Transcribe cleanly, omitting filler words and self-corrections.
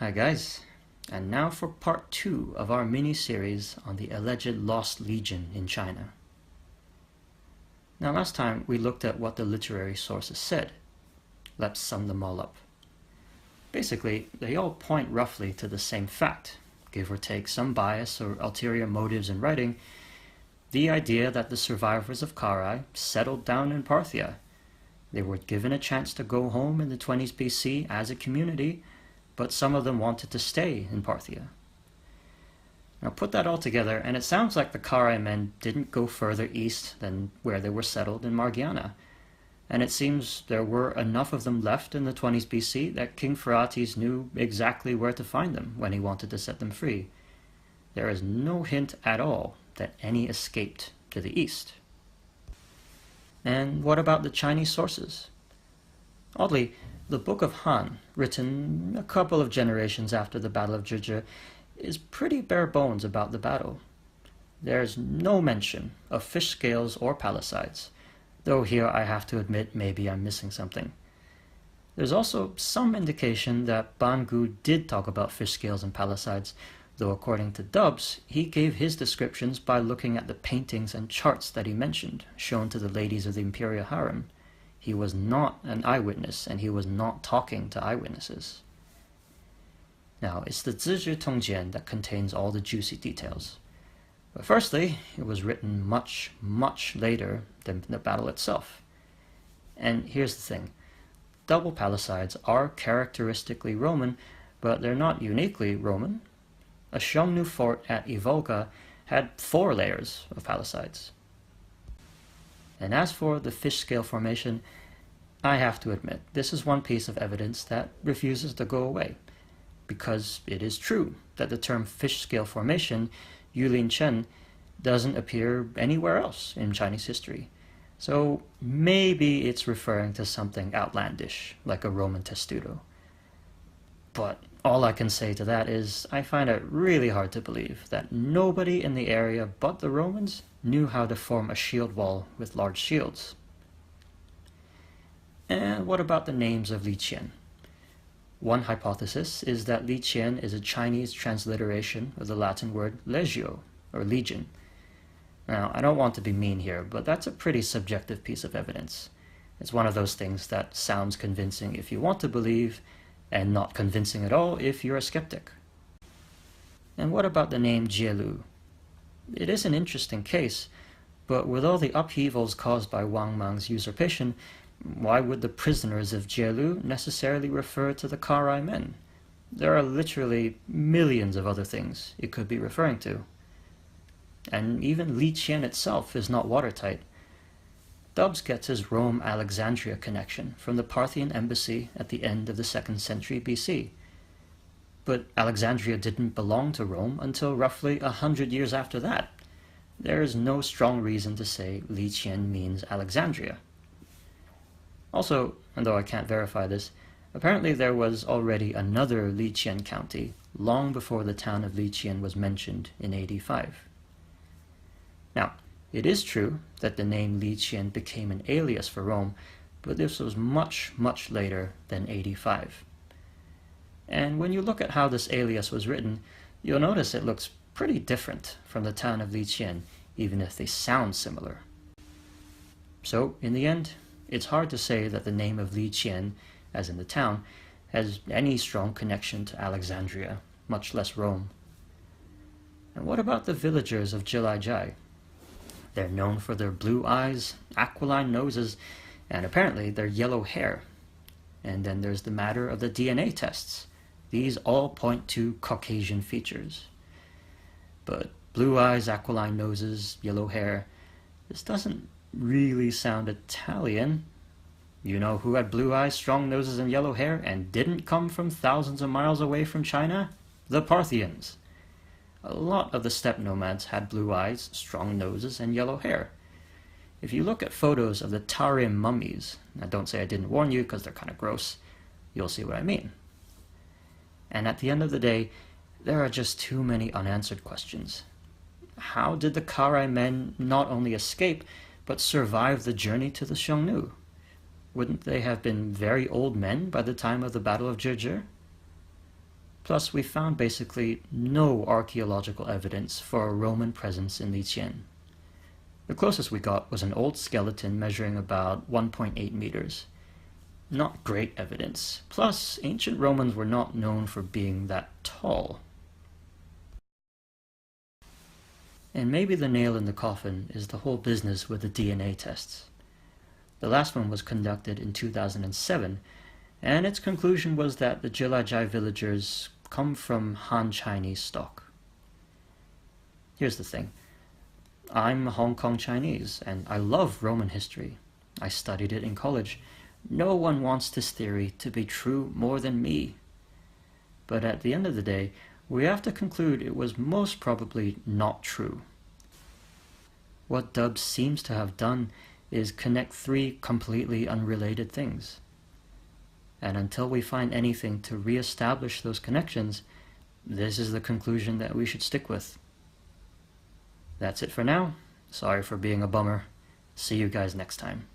Hi guys, and now for part 2 of our mini-series on the alleged Lost Legion in China. Now last time we looked at what the literary sources said. Let's sum them all up. Basically, they all point roughly to the same fact, give or take some bias or ulterior motives in writing, the idea that the survivors of Karai settled down in Parthia. They were given a chance to go home in the 20s BC as a community, but some of them wanted to stay in Parthia. Now put that all together, and it sounds like the Karai men didn't go further east than where they were settled in Margiana, and it seems there were enough of them left in the 20s BC that King Phraates knew exactly where to find them when he wanted to set them free. There is no hint at all that any escaped to the east. And what about the Chinese sources? Oddly, the Book of Han, written a couple of generations after the Battle of Zhizhi, is pretty bare bones about the battle. There's no mention of fish scales or pallicides, though here I have to admit maybe I'm missing something. There's also some indication that Ban Gu did talk about fish scales and pallicides, though according to Dubs, he gave his descriptions by looking at the paintings and charts that he mentioned, shown to the ladies of the imperial harem. He was not an eyewitness, and he was not talking to eyewitnesses. Now, it's the Zizhi Tongjian that contains all the juicy details. But firstly, it was written much, much later than the battle itself. And here's the thing. Double pallicides are characteristically Roman, but they're not uniquely Roman. A Xiongnu fort at Ivolga had 4 layers of pallicides. And as for the fish scale formation, I have to admit, this is one piece of evidence that refuses to go away, because it is true that the term fish scale formation, Yulin Chen, doesn't appear anywhere else in Chinese history. So maybe it's referring to something outlandish, like a Roman testudo. But all I can say to that is I find it really hard to believe that nobody in the area but the Romans knew how to form a shield wall with large shields. And what about the names of Li Qian? One hypothesis is that Li Qian is a Chinese transliteration of the Latin word legio, or legion. Now, I don't want to be mean here, but that's a pretty subjective piece of evidence. It's one of those things that sounds convincing if you want to believe, and not convincing at all if you're a skeptic. And what about the name Jielu? It is an interesting case, but with all the upheavals caused by Wang Mang's usurpation, why would the prisoners of Jielu necessarily refer to the Karai men? There are literally millions of other things it could be referring to. And even Li Qian itself is not watertight. Dubs gets his Rome-Alexandria connection from the Parthian embassy at the end of the 2nd century BC. But Alexandria didn't belong to Rome until roughly 100 years after that. There is no strong reason to say Li Qian means Alexandria. Also, and though I can't verify this, apparently there was already another Li Qian county long before the town of Li Qian was mentioned in AD 5. Now, it is true that the name Li Qian became an alias for Rome, but this was much, much later than AD 5. And when you look at how this alias was written, you'll notice it looks pretty different from the town of Li Qian, even if they sound similar. So, in the end, it's hard to say that the name of Li Qian, as in the town, has any strong connection to Alexandria, much less Rome. And what about the villagers of Jilaijai? They're known for their blue eyes, aquiline noses, and apparently their yellow hair. And then there's the matter of the DNA tests. These all point to Caucasian features. But blue eyes, aquiline noses, yellow hair, this doesn't really sound Italian. You know who had blue eyes, strong noses, and yellow hair, and didn't come from thousands of miles away from China? The Parthians. A lot of the steppe nomads had blue eyes, strong noses, and yellow hair. If you look at photos of the Tarim mummies, now don't say I didn't warn you because they're kind of gross, you'll see what I mean. And at the end of the day, there are just too many unanswered questions. How did the Karai men not only escape, but survive the journey to the Xiongnu? Wouldn't they have been very old men by the time of the Battle of Zhizhi? Plus, we found basically no archaeological evidence for a Roman presence in Liqian. The closest we got was an old skeleton measuring about 1.8 meters. Not great evidence. Plus, ancient Romans were not known for being that tall. And maybe the nail in the coffin is the whole business with the DNA tests. The last one was conducted in 2007, and its conclusion was that the Jilajai villagers come from Han Chinese stock. Here's the thing. I'm Hong Kong Chinese, and I love Roman history. I studied it in college. No one wants this theory to be true more than me. But at the end of the day, we have to conclude it was most probably not true. What Dubs seems to have done is connect three completely unrelated things. And until we find anything to re-establish those connections, this is the conclusion that we should stick with. That's it for now. Sorry for being a bummer. See you guys next time.